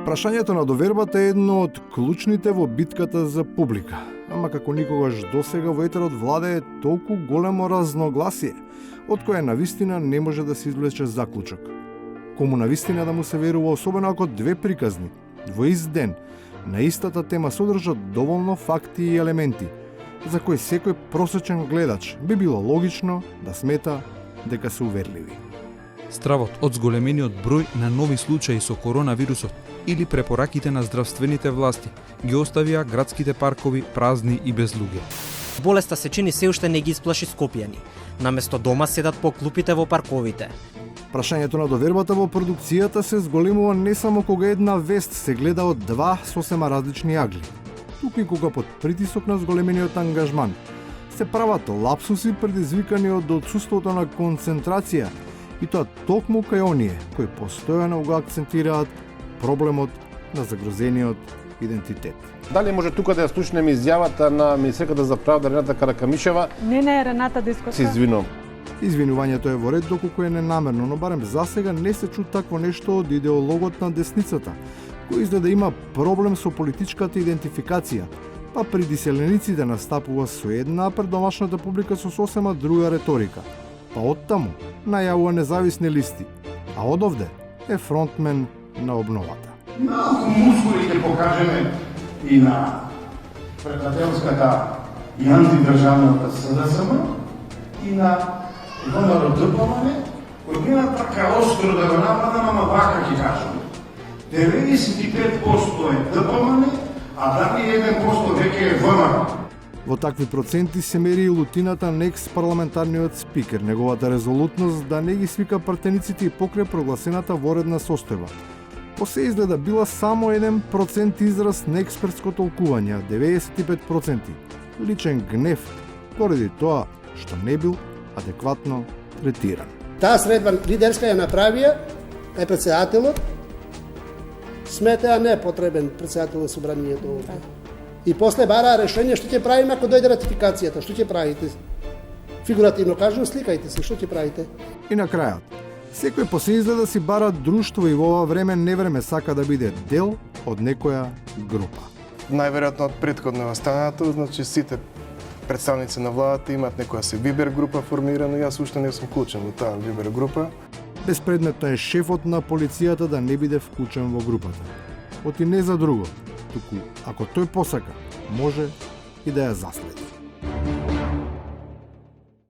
Прашањето на довербата е едно од клучните во битката за публика. Ама како никогаш досега во етерот владее толку големо разногласие, од кое навистина не може да се извлече заклучок. Кому навистина да му се верува, особено ако две приказни, во ист ден, на истата тема содржат доволно факти и елементи, за кои секој просечен гледач би било логично да смета дека се уверливи. Стравот од зголемениот број на нови случаи со коронавирусот или препораките на здравствените власти ги оставија градските паркови празни и без луѓе. Болеста се чини се уште не ги исплаши скопјани. Наместо дома седат по клупите во парковите. Прашањето на довербата во продукцијата се зголемува не само кога една вест се гледа од два сосема различни агли, туку и кога под притисок на зголемениот ангажман се прават лапсуси предизвикани од отсуството на концентрација, и тоа токму кај оние кои постојано го акцентираат проблемот на загрозениот идентитет. Дали може тука да ја слушнеме изјавата на министерката за правда Рената Каракамишева? Не, Рената Дискоска. Се извинувам. Извинувањето е во ред доколку е ненамерно, но барем засега не се чу такво нешто од идеологот на десницата, кој изгледа има проблем со политичката идентификација, па при диселениците настапува со една, а пред домашната публика со сосема друга реторика. Па оттаму најавува независни листи, а одовде е фронтмен на обновата. Малку мускули ќе покажеме и на предателската и антидржавната СДСМ и на ВМРО ДПМН, кои нема така остро да го нападам, ама вака ќе кажам. 95% е ДПМН, а дали 1% веќе е ВМРО. Во такви проценти се мери и лутината на екс-парламентарниот спикер, неговата резолутност да не ги свика партениците и покрај прогласената воредна состојба. По се изгледа била само 1% израз на експертско толкување, 95% личен гнев поради тоа што не бил адекватно третиран. Таа средба лидерска ја направија председателот, сметаа не потребен председател на собранието овде. И после бараа решение што ќе правиме ако дојде ратификацијата, што ќе правите? Фигуративно кажано, сликајте се, што ќе правите? И на крајот, секој по се изгледа си бара друштво и во ова време невреме сака да биде дел од некоја група. Најверојатно од претходно останато, значи сите представници на владата имаат некоја си Вибер група формирана, јас уште не сум вклучен во таа Вибер група. Безпредметно е шефот на полицијата да не биде вклучен во групата. Оти не за друго, туку ако тој посака, може и да ја заследи.